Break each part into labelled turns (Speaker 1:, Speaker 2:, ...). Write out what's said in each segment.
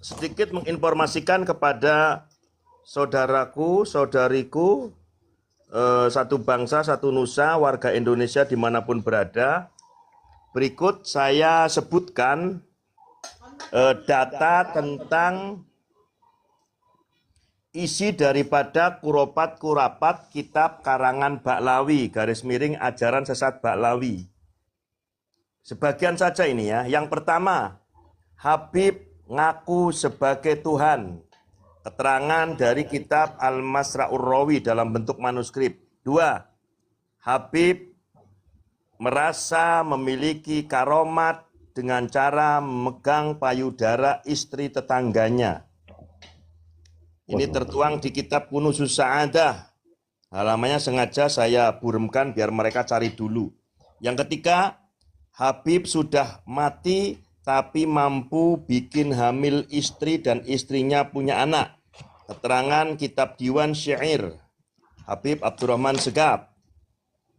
Speaker 1: sedikit menginformasikan kepada saudaraku, saudariku, satu bangsa, satu nusa, warga Indonesia dimanapun berada. Berikut saya sebutkan data tentang isi daripada Kuropat Kitab Karangan Ba'lawi, _ajaran sesat Ba'lawi. Sebagian saja ini ya. Yang pertama, Habib ngaku sebagai Tuhan. Keterangan dari kitab Al-Masra'ur Rawi dalam bentuk manuskrip. 2. Habib merasa memiliki karomat dengan cara memegang payudara istri tetangganya. Ini tertuang di kitab Kunuzus Sa'adah. Halamannya sengaja saya buremkan biar mereka cari dulu. Yang ketiga, Habib sudah mati tapi mampu bikin hamil istri dan istrinya punya anak. Keterangan kitab Diwan Syair Habib Abdurrahman Segaf.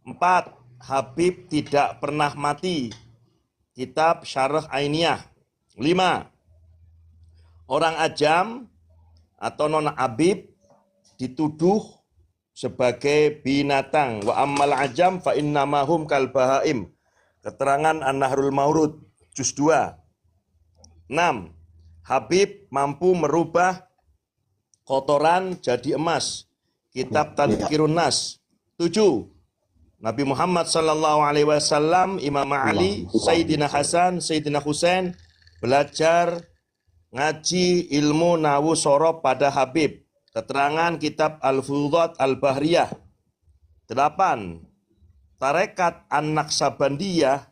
Speaker 1: 4. Habib tidak pernah mati. Kitab Syarah Ainiyah. 5. Orang ajam atau non-Habib dituduh sebagai binatang. Wa ammal ajam fa innamahum kal bahaim. Keterangan An-Nahrul Maurud juz 2. 6. Habib mampu merubah kotoran jadi emas. Kitab Tadhkirun Nas. 7. Nabi Muhammad SAW, Imam Ali, Sayyidina Hasan, Sayyidina Husain belajar ngaji ilmu nawu sorob pada Habib. Keterangan kitab Al-Fudhat Al-Bahriyah. 8. Tarekat An-Naqsabandiyah,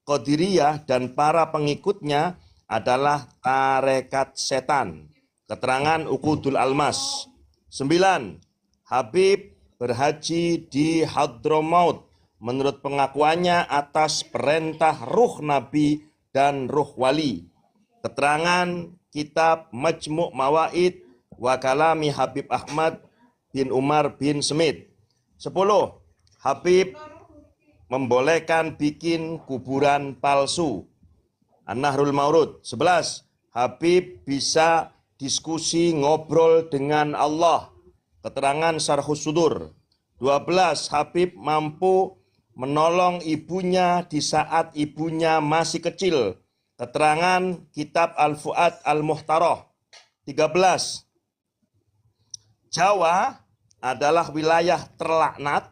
Speaker 1: Qadiriyah dan para pengikutnya adalah tarekat setan. Keterangan Uqudul Almas. 9. Habib berhaji di Hadramaut menurut pengakuannya atas perintah ruh Nabi dan ruh wali. Keterangan kitab Majmu' Mawaid wa Kalami Habib Ahmad bin Umar bin Smith. 10. Habib membolehkan bikin kuburan palsu. An-Nahrul Maurud. 11. Habib bisa diskusi ngobrol dengan Allah. Keterangan Syarhus Sudur. 12. Habib mampu menolong ibunya di saat ibunya masih kecil. Keterangan kitab Al-Fu'ad Al-Muhtaroh. 13. Jawa adalah wilayah terlaknat,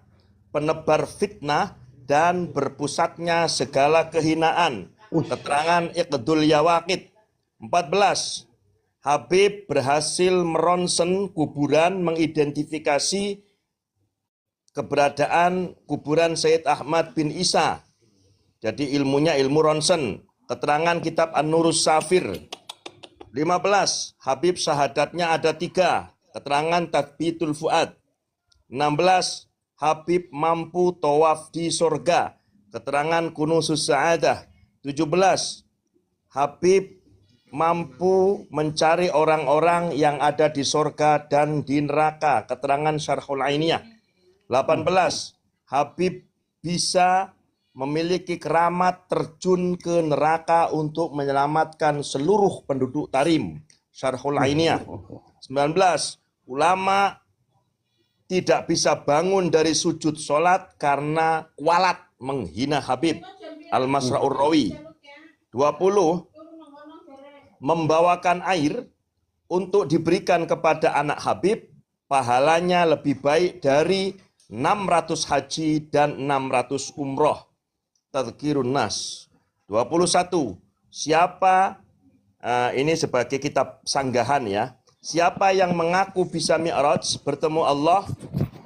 Speaker 1: penebar fitnah, dan berpusatnya segala kehinaan. Keterangan Iqdul Yawaqid. 14. Habib berhasil meronsen kuburan, mengidentifikasi keberadaan kuburan Sayyid Ahmad bin Isa. Jadi ilmunya ilmu ronsen. Keterangan kitab An-Nurus Safir. 15. Habib syahadatnya ada 3. Keterangan Tathbitul Fuad. 16. Habib mampu tawaf di surga. Keterangan Kunuzus Sa'adah. 17. Habib mampu mencari orang-orang yang ada di surga dan di neraka. Keterangan Syarhul Ainiyah. 18. Habib bisa memiliki keramat terjun ke neraka untuk menyelamatkan seluruh penduduk Tarim. Syarhul Ainiyah. 19. Ulama tidak bisa bangun dari sujud sholat karena kualat menghina Habib. Al-Masra'ur Rawi. 20. Membawakan air untuk diberikan kepada anak Habib, pahalanya lebih baik dari 600 haji dan 600 umroh. Tadhkirun Nas. 21. Siapa, ini sebagai kitab sanggahan ya, siapa yang mengaku bisa mi'raj bertemu Allah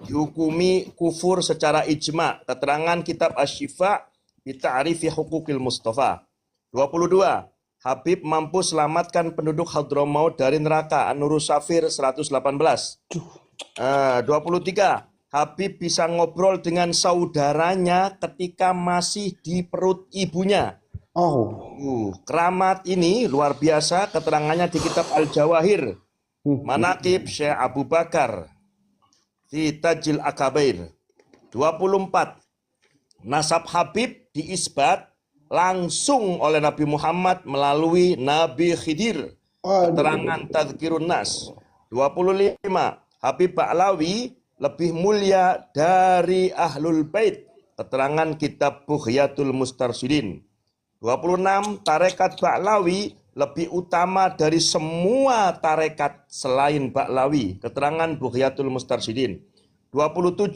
Speaker 1: dihukumi kufur secara ijma. Keterangan kitab Asy-Syifa bi Ta'rifi Huquqil Mustafa. 22. Habib mampu selamatkan penduduk Hadramaut dari neraka. An-Nurus Safir 118. 23. Habib bisa ngobrol dengan saudaranya ketika masih di perut ibunya. Keramat ini luar biasa. Keterangannya di kitab Al-Jawahir. Manaqib Syekh Abu Bakar fi Tajil Akabair. 24. Nasab Habib diisbat langsung oleh Nabi Muhammad melalui Nabi Khidir. Keterangan Tadhkirun Nas. 25. Habib Ba'lawi lebih mulia dari Ahlul Bait. Keterangan kitab Bughyatul Mustarsyidin. 26. Tarekat Ba'lawi lebih utama dari semua tarekat selain Ba'lawi. Keterangan Bughyatul Mustarsyidin. 27.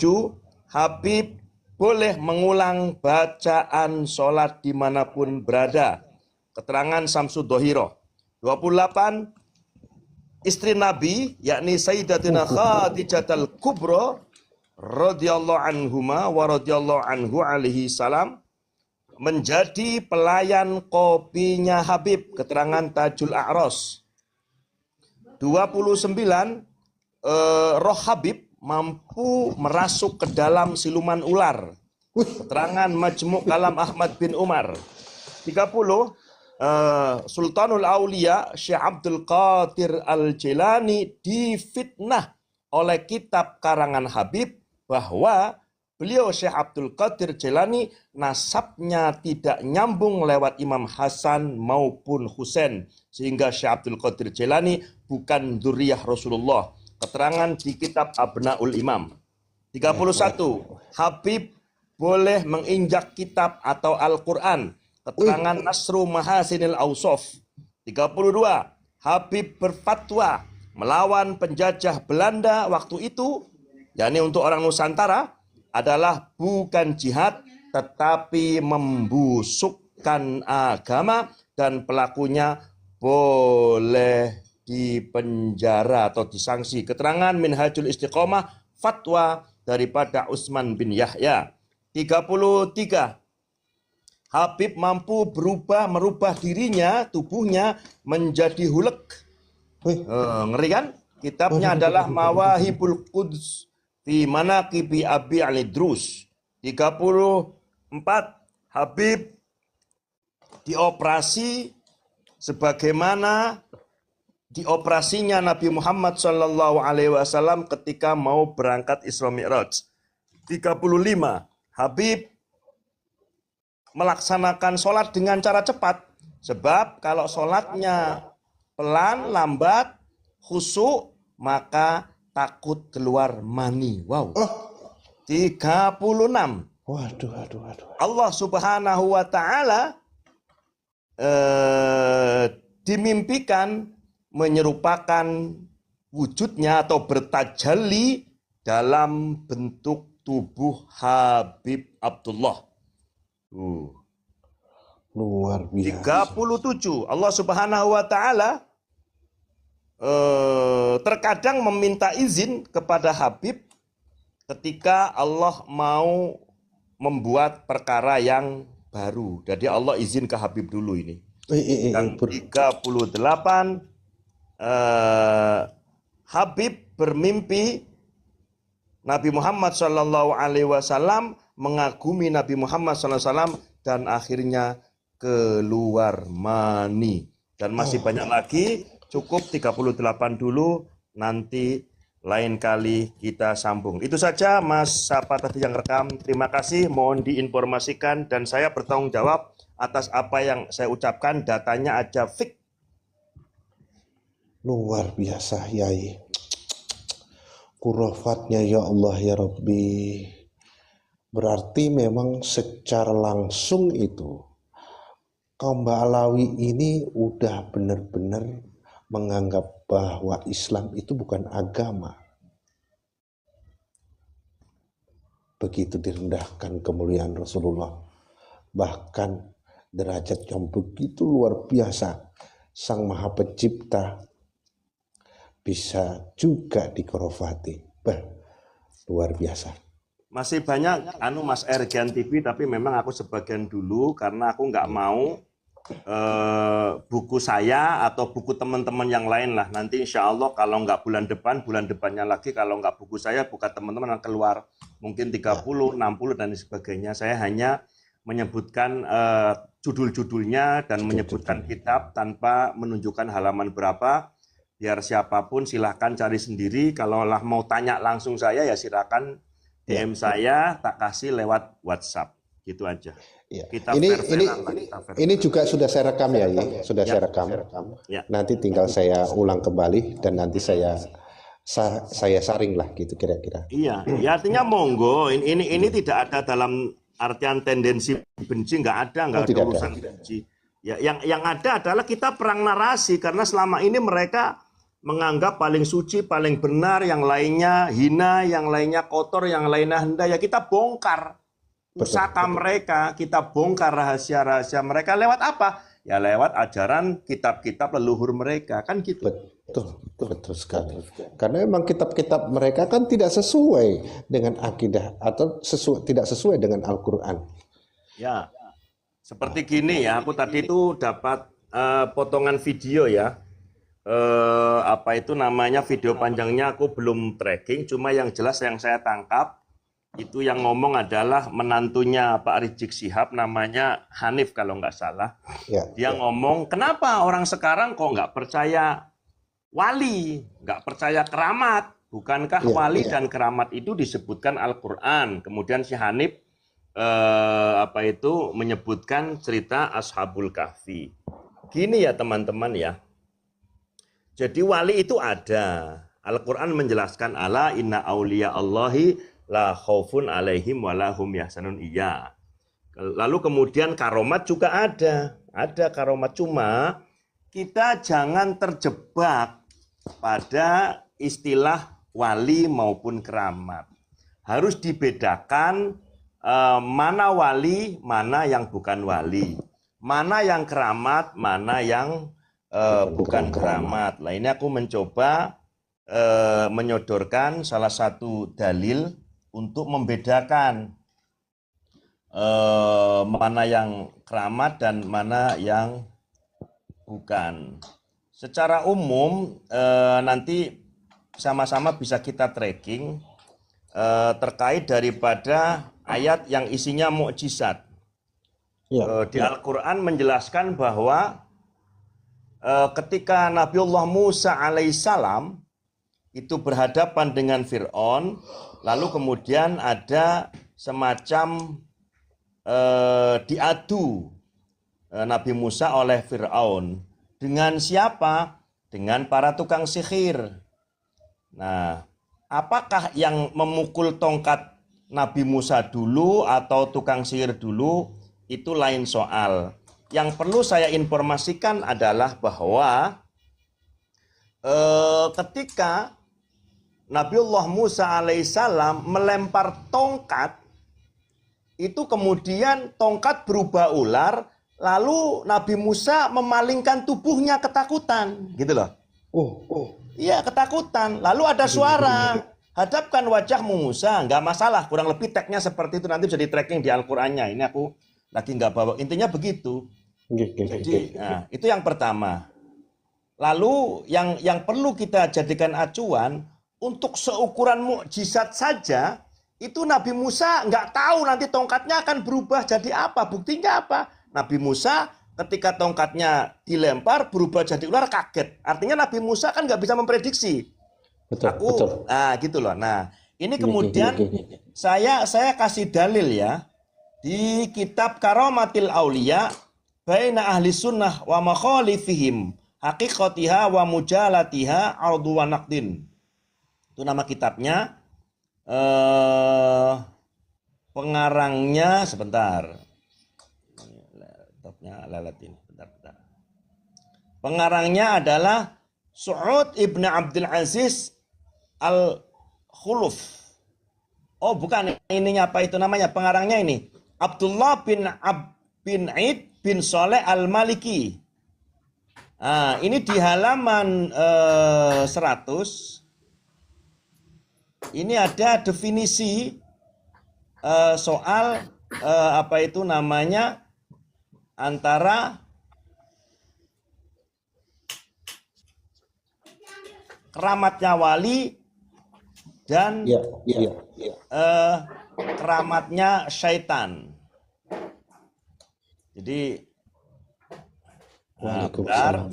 Speaker 1: Habib boleh mengulang bacaan sholat dimanapun berada. Keterangan Samsud Dohiroh. 28. Istri Nabi, yakni Sayyidatina Khadijatul Kubra radhiyallahu anhuma wa radhiyallahu anhu alaihi salam, menjadi pelayan kopinya Habib. Keterangan Tajul A'ros. 29. Roh Habib mampu merasuk ke dalam siluman ular. Keterangan Majmu' Kalam Ahmad bin Umar. 30. Sultanul Aulia Syekh Abdul Qadir Al-Jilani difitnah oleh kitab karangan Habib bahwa beliau Syekh Abdul Qadir Jilani nasabnya tidak nyambung lewat Imam Hasan maupun Husain, sehingga Syekh Abdul Qadir Jilani bukan dzurriyyah Rasulullah. Keterangan di kitab Abnaul Imam. 31. Habib boleh menginjak kitab atau Al-Quran. Keterangan Nasru Mahasinil Awsof. 32. Habib berfatwa melawan penjajah Belanda waktu itu, yakni untuk orang Nusantara, adalah bukan jihad tetapi membusukkan agama, dan pelakunya boleh dipenjara atau disanksi. Keterangan Minhajul Istiqomah, fatwa daripada Utsman bin Yahya. 33. Habib mampu merubah dirinya, tubuhnya menjadi hulek. Ngeri kan? Kitabnya adalah Mawahibul Quds fi Manaqibi Abi Al-Idrus. 34. Habib dioperasi sebagaimana dioperasinya Nabi Muhammad SAW ketika mau berangkat Isra Mi'raj. 35. Habib melaksanakan sholat dengan cara cepat, sebab kalau sholatnya pelan, lambat, khusyuk, maka takut keluar mani. Wow. 36.
Speaker 2: Waduh.
Speaker 1: Allah Subhanahu wa Ta'ala dimimpikan menyerupakan wujudnya atau bertajalli dalam bentuk tubuh Habib Abdullah.
Speaker 2: Luar biasa.
Speaker 1: 37. Allah Subhanahu wa Ta'ala terkadang meminta izin kepada Habib ketika Allah mau membuat perkara yang baru. Jadi Allah izin ke Habib dulu ini. Yang 38. Habib bermimpi Nabi Muhammad SAW mengagumi Nabi Muhammad SAW dan akhirnya keluar mani. Dan masih banyak lagi, cukup 38 dulu, nanti lain kali kita sambung. Itu saja Mas Sapa tadi yang rekam. Terima kasih, mohon diinformasikan dan saya bertanggung jawab atas apa yang saya ucapkan, datanya aja fix.
Speaker 2: Luar biasa, Yai. Kurofatnya ya Allah ya Rabbi. Berarti memang secara langsung itu kaum Ba'lawi ini udah benar-benar menganggap bahwa Islam itu bukan agama. Begitu direndahkan kemuliaan Rasulullah. Bahkan derajat yang begitu luar biasa. Sang Maha Pencipta bisa juga dikorofati. Luar biasa.
Speaker 1: Masih banyak Mas Ergian TV, tapi memang aku sebagian dulu karena aku nggak mau buku saya atau buku teman-teman yang lain lah. Nanti insya Allah kalau nggak bulan depannya lagi, kalau nggak buku saya, bukan teman-teman yang keluar. Mungkin 30, 60 dan sebagainya. Saya hanya menyebutkan judul-judulnya dan menyebutkan kitab tanpa menunjukkan halaman berapa. Biar siapapun silahkan cari sendiri. Kalau lah mau tanya langsung saya ya silakan DM saya, tak kasih lewat WhatsApp. Gitu aja.
Speaker 2: Ya.
Speaker 1: Kita
Speaker 2: Ini
Speaker 1: fair-fairan lah, kita fair-fairan.
Speaker 2: ini juga sudah saya rekam ya, sudah
Speaker 1: Ya.
Speaker 2: saya rekam.
Speaker 1: Ya.
Speaker 2: Nanti tinggal saya ulang kembali dan nanti saya saring lah gitu kira-kira.
Speaker 1: Iya, ya artinya monggo. Ini tidak ada dalam artian tendensi benci, nggak ada
Speaker 2: tidak ada.
Speaker 1: urusan benci. Ya, yang ada adalah kita perang narasi karena selama ini mereka menganggap paling suci, paling benar, yang lainnya hina, yang lainnya kotor, yang lainnya hendak. Ya kita bongkar pusaka mereka, kita bongkar rahasia-rahasia mereka lewat apa? Ya lewat ajaran kitab-kitab leluhur mereka, kan gitu.
Speaker 2: Betul sekali. Karena memang kitab-kitab mereka kan tidak sesuai dengan akidah atau tidak sesuai dengan Al-Quran.
Speaker 1: Ya, seperti gini ya, aku tadi itu dapat potongan video ya. Apa itu namanya, video panjangnya aku belum tracking, cuma yang jelas yang saya tangkap itu yang ngomong adalah menantunya Pak Rizik Syihab, namanya Hanif kalau nggak salah. Dia ngomong, kenapa orang sekarang kok nggak percaya wali, nggak percaya keramat? Bukankah wali dan keramat itu disebutkan Al-Quran? Kemudian si Hanif menyebutkan cerita Ashabul Kahfi. Gini ya teman-teman ya. Jadi wali itu ada. Al-Quran menjelaskan ala inna auliya Allahi la khaufun alaihim walahum yahsanun. Iya. Lalu kemudian karomat juga ada karomat, cuma kita jangan terjebak pada istilah wali maupun keramat. Harus dibedakan mana wali, mana yang bukan wali, mana yang keramat, mana yang bukan keramat. Lah ini aku mencoba menyodorkan salah satu dalil untuk membedakan mana yang keramat dan mana yang bukan. Secara umum nanti sama-sama bisa kita tracking terkait daripada ayat yang isinya mukjizat. Di Al-Quran menjelaskan bahwa ketika Nabiullah Musa alaihissalam itu berhadapan dengan Fir'aun, lalu kemudian ada semacam diadu Nabi Musa oleh Fir'aun. Dengan siapa? Dengan para tukang sihir. Nah, apakah yang memukul tongkat Nabi Musa dulu atau tukang sihir dulu? Itu lain soal. Yang perlu saya informasikan adalah bahwa ketika Nabiullah Musa alaihissalam melempar tongkat, itu kemudian tongkat berubah ular, lalu Nabi Musa memalingkan tubuhnya ketakutan, gitu loh. Iya, ketakutan. Lalu ada suara, hadapkan wajahmu Musa, nggak masalah. Kurang lebih teksnya seperti itu, nanti bisa di tracking di Al-Qurannya. Ini aku lagi nggak bawa. Intinya begitu. Jadi, nah, itu yang pertama. Lalu yang perlu kita jadikan acuan, untuk seukuran mukjizat saja, itu Nabi Musa nggak tahu nanti tongkatnya akan berubah jadi apa. Buktinya apa? Nabi Musa ketika tongkatnya dilempar berubah jadi ular, kaget. Artinya Nabi Musa kan nggak bisa memprediksi. Betul. Nah gitu loh. Nah ini kemudian saya kasih dalil ya di kitab Karomatil Aulia baina ahli sunnah wa makhalifihim haqiqatiha wa mujalatiha ardu wa naqdin. Itu nama kitabnya. Pengarangnya sebentar. Laptopnya lelet ini. Bentar. Pengarangnya adalah Su'ud Ibn Abdul Aziz Al-Khuluf. Oh bukan, ininya apa itu namanya? Pengarangnya ini Abdullah bin Aid bin Soleh Al-Maliki. Nah, ini di halaman 100. Ini ada definisi soal apa itu namanya antara keramatnya wali dan keramatnya syaitan. Jadi bentar.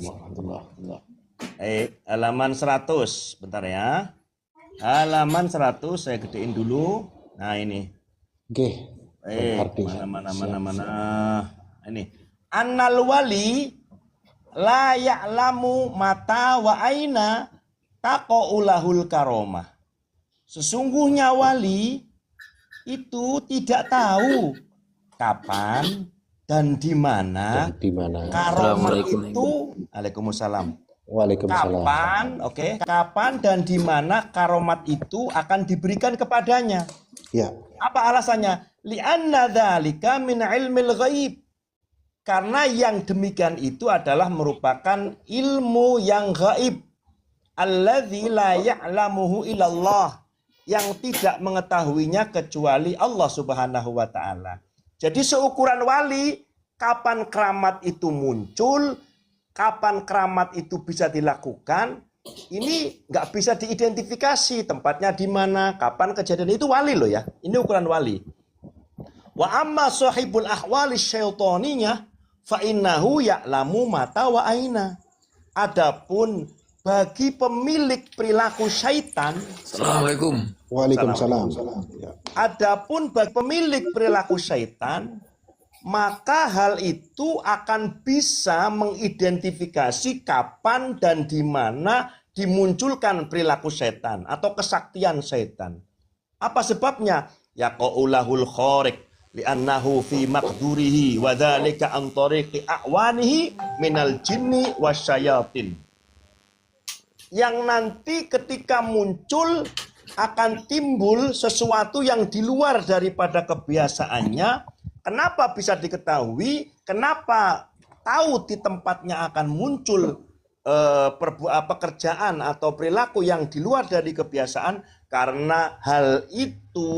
Speaker 1: Halaman 100, bentar ya. Halaman 100 saya gedein dulu. Nah ini.
Speaker 2: artinya
Speaker 1: mana. Ini. Annal wali la ya'lamu mata wa aina taqaulahul karomah. Sesungguhnya wali itu tidak tahu kapan dan di mana karomah itu. Waalaikumsalam.
Speaker 2: Waalaikumsalam.
Speaker 1: Kapan dan di mana karomat itu akan diberikan kepadanya.
Speaker 2: Ya.
Speaker 1: Apa alasannya? Li'anna dzalika min ilmil ghaib. Karena yang demikian itu adalah merupakan ilmu yang gaib. Alladzi la ya'lamuhu illallah. Yang tidak mengetahuinya kecuali Allah Subhanahu wa ta'ala. Jadi seukuran wali, kapan keramat itu muncul, kapan keramat itu bisa dilakukan, ini nggak bisa diidentifikasi tempatnya di mana, kapan kejadian itu wali loh ya. Ini ukuran wali. Wa amma sahibul ahwali syaitoniyah fa innahu ya'lamu mata wa aina. Adapun bagi pemilik perilaku syaitan,
Speaker 3: Assalamualaikum.
Speaker 2: Waalaikumsalam.
Speaker 1: Adapun bagi pemilik perilaku syaitan, maka hal itu akan bisa mengidentifikasi kapan dan di mana dimunculkan perilaku setan atau kesaktian setan. Apa sebabnya? Yaqaulahul khariq li'annahu fi maqdurihi wa dzalika an tariqi a'wanihi minal jinni wasyayatin. Yang nanti ketika muncul akan timbul sesuatu yang di luar daripada kebiasaannya. Kenapa bisa diketahui? Kenapa tahu di tempatnya akan muncul pekerjaan atau perilaku yang di luar dari kebiasaan? Karena hal itu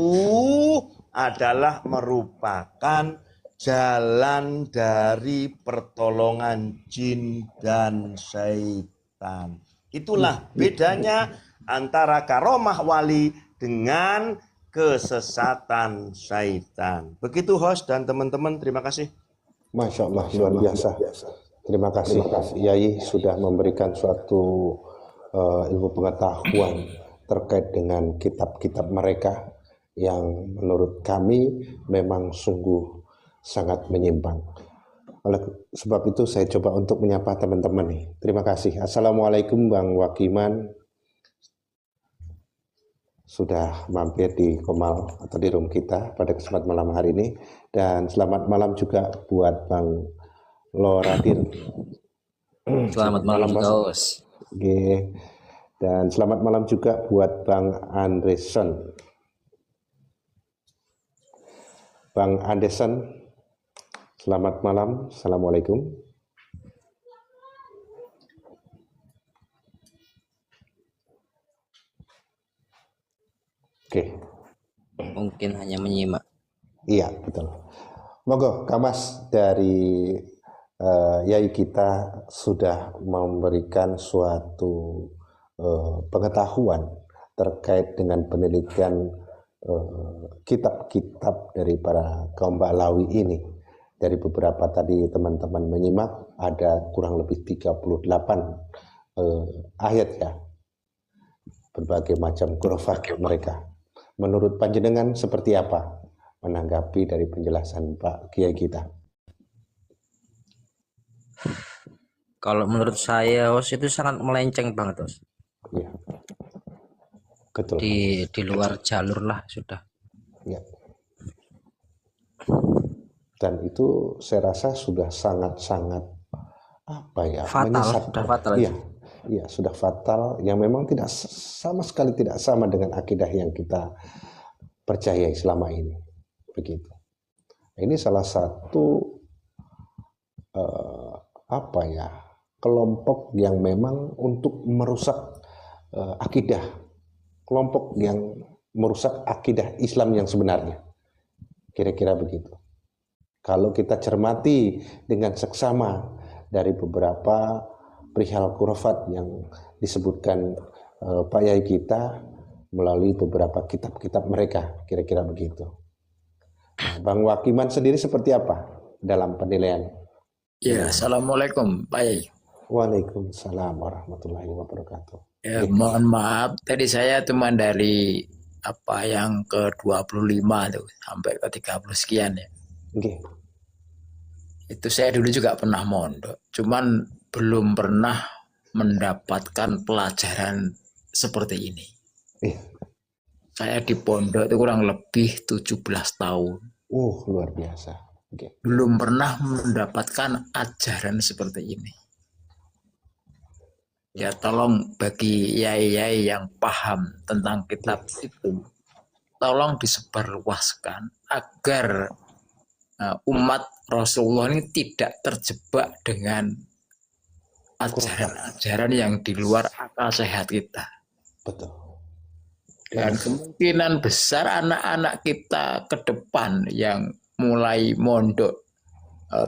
Speaker 1: adalah merupakan jalan dari pertolongan jin dan syaitan. Itulah bedanya antara karomah wali dengan kesesatan syaitan. Begitu host dan teman-teman, terima kasih.
Speaker 2: Masya Allah, luar biasa. Terima kasih Yai sudah memberikan suatu ilmu pengetahuan terkait dengan kitab-kitab mereka yang menurut kami memang sungguh sangat menyimpang. Oleh sebab itu saya coba untuk menyapa teman-teman nih. Terima kasih. Assalamualaikum Bang Wakiman. Sudah mampir di Komal atau di room kita pada kesempatan malam hari ini, dan selamat malam juga buat Bang Loradin.
Speaker 3: Selamat malam Bos.
Speaker 2: Oke. Dan selamat malam juga buat Bang Anderson. Bang Anderson, selamat malam. Assalamualaikum. Oke.
Speaker 3: Mungkin hanya menyimak.
Speaker 2: Iya, betul. Monggo, Kamas dari Yai kita sudah memberikan suatu pengetahuan terkait dengan penelitian kitab-kitab dari para kaum Ba'lawi ini. Dari beberapa tadi teman-teman menyimak, ada kurang lebih 38 ayat ya, berbagai macam khurafat mereka. Menurut panjenengan seperti apa menanggapi dari penjelasan Pak Kiai kita?
Speaker 3: Kalau menurut saya Os itu sangat melenceng banget Os.
Speaker 2: Ya, betul.
Speaker 3: Di luar jalur lah sudah.
Speaker 2: Ya. Dan itu saya rasa sudah sangat-sangat apa ya?
Speaker 3: Fatal, sudah fatal.
Speaker 2: Iya. Iya, sudah fatal, yang memang tidak sama sekali tidak sama dengan akidah yang kita percayai selama ini. Begitu. Ini salah satu apa ya? Kelompok yang memang untuk merusak akidah. Kelompok yang merusak akidah Islam yang sebenarnya. Kira-kira begitu. Kalau kita cermati dengan seksama dari beberapa perihal khurafat yang disebutkan Pak Yai kita melalui beberapa kitab-kitab mereka, kira-kira begitu. Nah, Bang Wakiman sendiri seperti apa dalam penilaian?
Speaker 4: Ya, Assalamualaikum Pak Yai.
Speaker 2: Waalaikumsalam warahmatullahi wabarakatuh.
Speaker 4: Ya, mohon maaf, tadi saya teman dari apa yang ke-25 tuh sampai ke 30 sekian ya.
Speaker 2: Oke.
Speaker 4: Itu saya dulu juga pernah mondok, cuman belum pernah mendapatkan pelajaran seperti ini.
Speaker 2: Iya.
Speaker 4: Saya di pondok itu kurang lebih 17 tahun.
Speaker 2: Luar biasa. Oke.
Speaker 4: Belum pernah mendapatkan ajaran seperti ini. Ya tolong bagi yai-yai yang paham tentang kitab itu, tolong disebarluaskan agar umat Rasulullah ini tidak terjebak dengan ajaran-ajaran yang di luar akal sehat kita.
Speaker 2: Betul.
Speaker 4: Dan kemungkinan besar anak-anak kita ke depan yang mulai mondok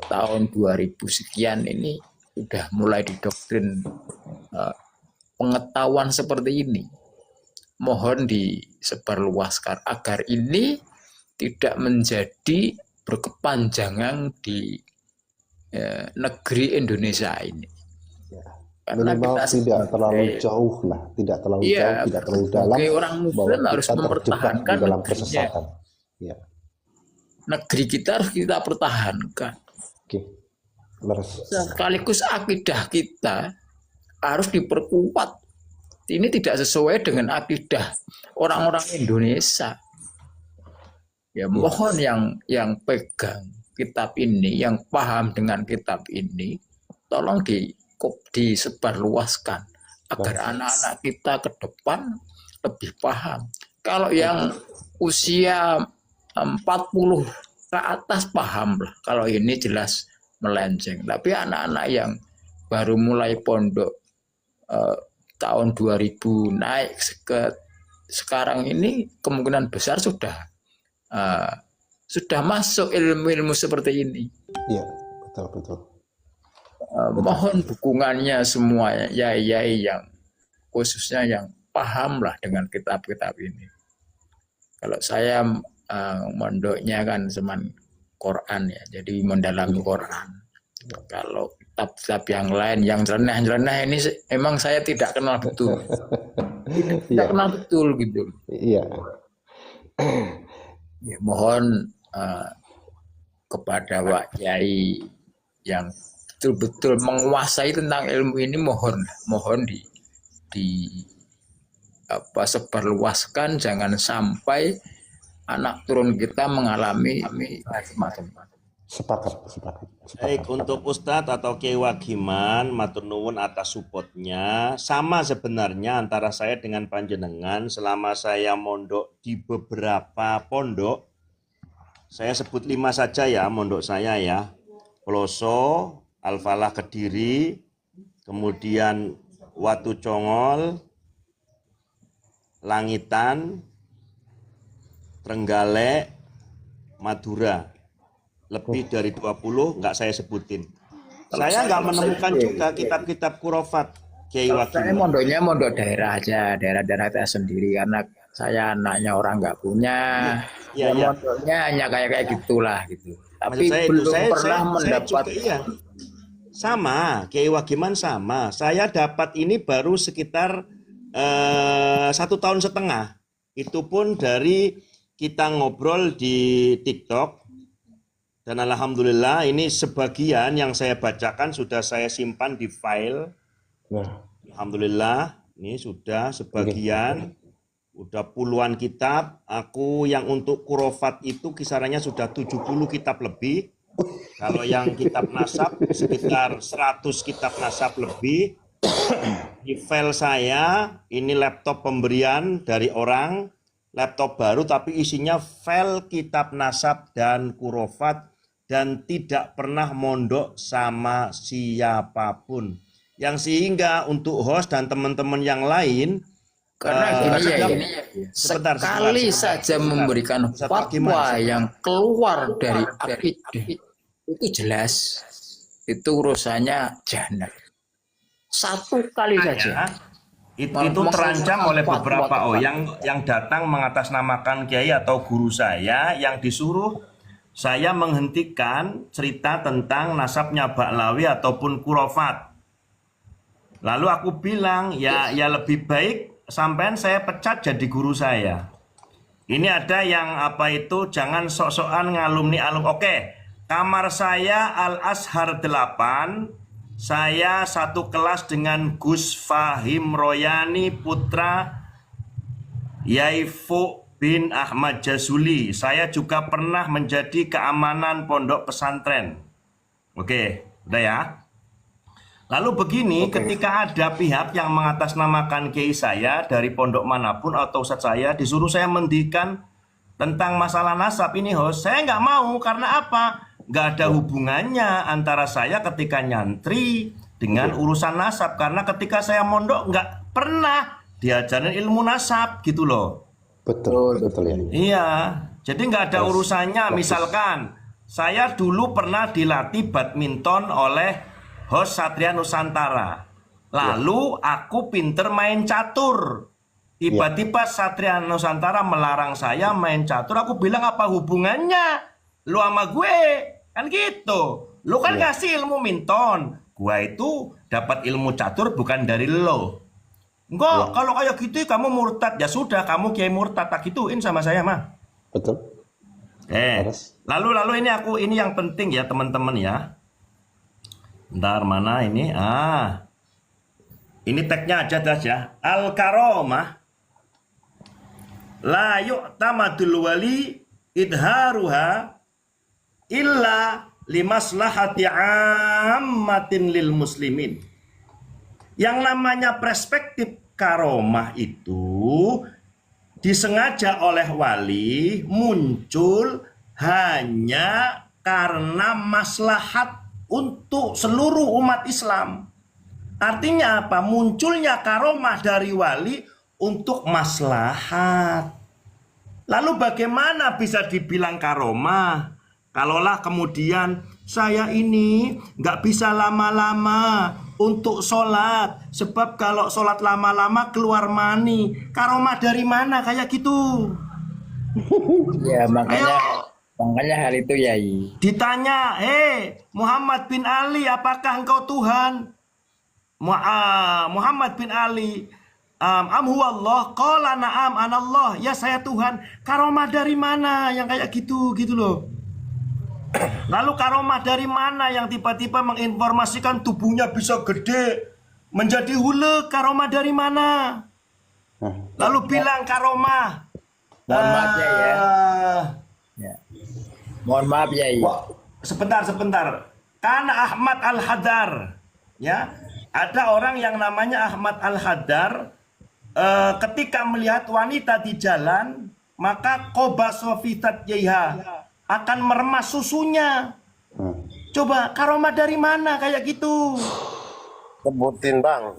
Speaker 4: tahun 2000 sekian ini sudah mulai didoktrin pengetahuan seperti ini. Mohon disebarluaskan agar ini tidak menjadi berkepanjangan di negeri Indonesia ini. Karena
Speaker 2: Minimal
Speaker 4: kita
Speaker 2: tidak terlalu jauh lah, tidak terlalu jauh, tidak terlalu dalam.
Speaker 4: Orang Muslim harus mempertahankan
Speaker 2: dalam
Speaker 4: negerinya.
Speaker 2: kesesatan. Ya.
Speaker 4: Negeri kita harus kita pertahankan.
Speaker 2: Oke.
Speaker 4: Sekaligus akidah kita harus diperkuat. Ini tidak sesuai dengan akidah orang-orang Indonesia. Ya mohon yang pegang kitab ini, yang paham dengan kitab ini, tolong disebarluaskan agar anak-anak kita ke depan lebih paham. Kalau yang usia 40 ke atas paham lah, kalau ini jelas melenceng. Tapi anak-anak yang baru mulai pondok tahun 2000 naik ke sekarang ini kemungkinan besar sudah masuk ilmu-ilmu seperti ini.
Speaker 2: Iya, betul.
Speaker 4: Mohon dukungannya semua yai-yai yang khususnya yang paham lah dengan kitab-kitab ini. Kalau saya mondoknya kan cuman Quran ya, jadi mendalami Quran. Kalau kitab-kitab yang lain yang nyeleneh-nyeleneh ini emang saya tidak kenal betul. Tidak kenal betul gitu.
Speaker 2: Iya.
Speaker 4: Ya, mohon kepada Pak Yai yang betul-betul menguasai tentang ilmu ini, mohon sebarluaskan, jangan sampai anak turun kita mengalami semacam.
Speaker 2: Sepakat.
Speaker 1: Baik, untuk Ustadz atau Kiai Wagiman, matur nuwun atas supportnya. Sama sebenarnya antara saya dengan panjenengan selama saya mondok di beberapa pondok. Saya sebut 5 saja ya mondok saya ya. Peloso, Al-Falah Kediri, kemudian Watu Congol, Langitan, Trenggalek, Madura. Lebih dari 20 nggak saya sebutin. Saya nggak menemukan juga kitab-kitab kurofat Kiai Wagiman.
Speaker 4: Saya mondoknya mondok daerah aja, daerah-daerah saya sendiri karena saya anaknya orang nggak punya.
Speaker 1: Iya.
Speaker 4: Mondoknya hanya kayak gitulah gitu. Tapi
Speaker 1: saya
Speaker 4: belum
Speaker 1: itu,
Speaker 4: pernah mendapat.
Speaker 1: Iya. Sama, Kiai Wagiman sama. Saya dapat ini baru sekitar 1,5 tahun. Itu pun dari kita ngobrol di TikTok. Dan alhamdulillah ini sebagian yang saya bacakan sudah saya simpan di file. Alhamdulillah ini sudah sebagian. Udah puluhan kitab. Aku yang untuk kurofat itu kisarannya sudah 70 kitab lebih. Kalau yang kitab nasab sekitar 100 kitab nasab lebih. Di file saya ini laptop pemberian dari orang. Laptop baru tapi isinya file kitab nasab dan kurofat. Dan tidak pernah mondok sama siapapun. Yang sehingga untuk host dan teman-teman yang lain,
Speaker 4: karena gini
Speaker 1: sebentar,
Speaker 4: sekali saja memberikan fatwa yang keluar dari itu jelas itu urusannya jannah. Satu kali saja
Speaker 1: itu terancam oleh beberapa yang datang mengatasnamakan kiai atau guru saya yang disuruh saya menghentikan cerita tentang nasabnya Baklawi ataupun kurofat. Lalu aku bilang ya lebih baik sampean saya pecat jadi guru saya. Ini ada yang apa itu, jangan sok-sokan ngalumni alum. Oke, kamar saya Al Azhar 8. Saya satu kelas dengan Gus Fahim Royani putra Yaifu bin Ahmad Jazuli. Saya juga pernah menjadi keamanan pondok pesantren. Oke, udah ya. Lalu begini, ketika ada pihak yang mengatasnamakan kiai saya dari pondok manapun atau ustadz saya, disuruh saya mendirikan tentang masalah nasab ini, host, saya nggak mau. Karena apa? Nggak ada hubungannya antara saya ketika nyantri dengan urusan nasab. Karena ketika saya mondok nggak pernah diajarin ilmu nasab gitu loh.
Speaker 2: Betul ya.
Speaker 1: Iya, jadi nggak ada urusannya. Misalkan saya dulu pernah dilatih badminton oleh host Satria Nusantara. Lalu aku pinter main catur. Tiba-tiba Satria Nusantara melarang saya main catur. Aku bilang, apa hubungannya lu sama gue? Kan gitu. Lu kan ngasih ilmu minton. Gue itu dapat ilmu catur bukan dari lo. Enggak, kalau kayak gitu kamu murtad. Ya sudah, kamu kiai murtad. Tak gituin sama saya mah.
Speaker 2: Betul.
Speaker 1: Lalu ini yang penting ya teman-teman ya. Bentar, mana ini? Ini tagnya aja das ya. Al-karomah la yu'tamadul wali idharuha illa limaslahati ammatin lil muslimin. Yang namanya perspektif karomah itu disengaja oleh wali muncul hanya karena maslahat untuk seluruh umat Islam. Artinya apa? Munculnya karomah dari wali untuk maslahat. Lalu bagaimana bisa dibilang karomah? Kalaulah kemudian saya ini nggak bisa lama-lama untuk sholat. Sebab kalau sholat lama-lama keluar mani. Karomah dari mana kayak gitu?
Speaker 4: Ya makanya hal itu ya.
Speaker 1: Ditanya, Muhammad bin Ali, apakah engkau Tuhan? Muhammad bin Ali, am huwa Allah, qala na'am anallah, ya saya Tuhan. Karomah dari mana yang kayak gitu loh. Lalu karomah dari mana yang tiba-tiba menginformasikan tubuhnya bisa gede menjadi hule? Karomah dari mana? Lalu bilang karomah.
Speaker 4: Mohon maaf ya. Mohon maaf ya.
Speaker 1: Sebentar. Karena Ahmad Al-Hadar, ya, ada orang yang namanya Ahmad Al-Hadar, ketika melihat wanita di jalan, maka qoba sofitat yaiha, akan meremas susunya. Coba karomah dari mana kayak gitu?
Speaker 5: Sebutin bang,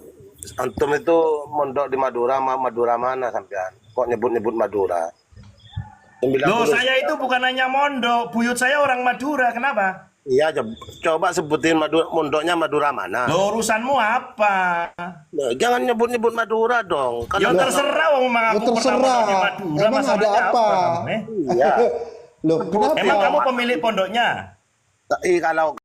Speaker 5: antum itu mondok di Madura, Madura mana sampean? Kok nyebut-nyebut Madura?
Speaker 1: Loh, saya itu bukan hanya mondok, buyut saya orang Madura, kenapa?
Speaker 5: Iya, coba sebutin mondoknya Madura mana?
Speaker 1: Loh, urusanmu apa?
Speaker 5: Nah, jangan nyebut-nyebut Madura dong.
Speaker 1: Ya terserah, memang aku pernah mondok di Madura.
Speaker 2: Emang ada apa?
Speaker 5: Iya.
Speaker 2: Loh, kenapa?
Speaker 1: Emang kamu pemilik pondoknya?
Speaker 5: Kalau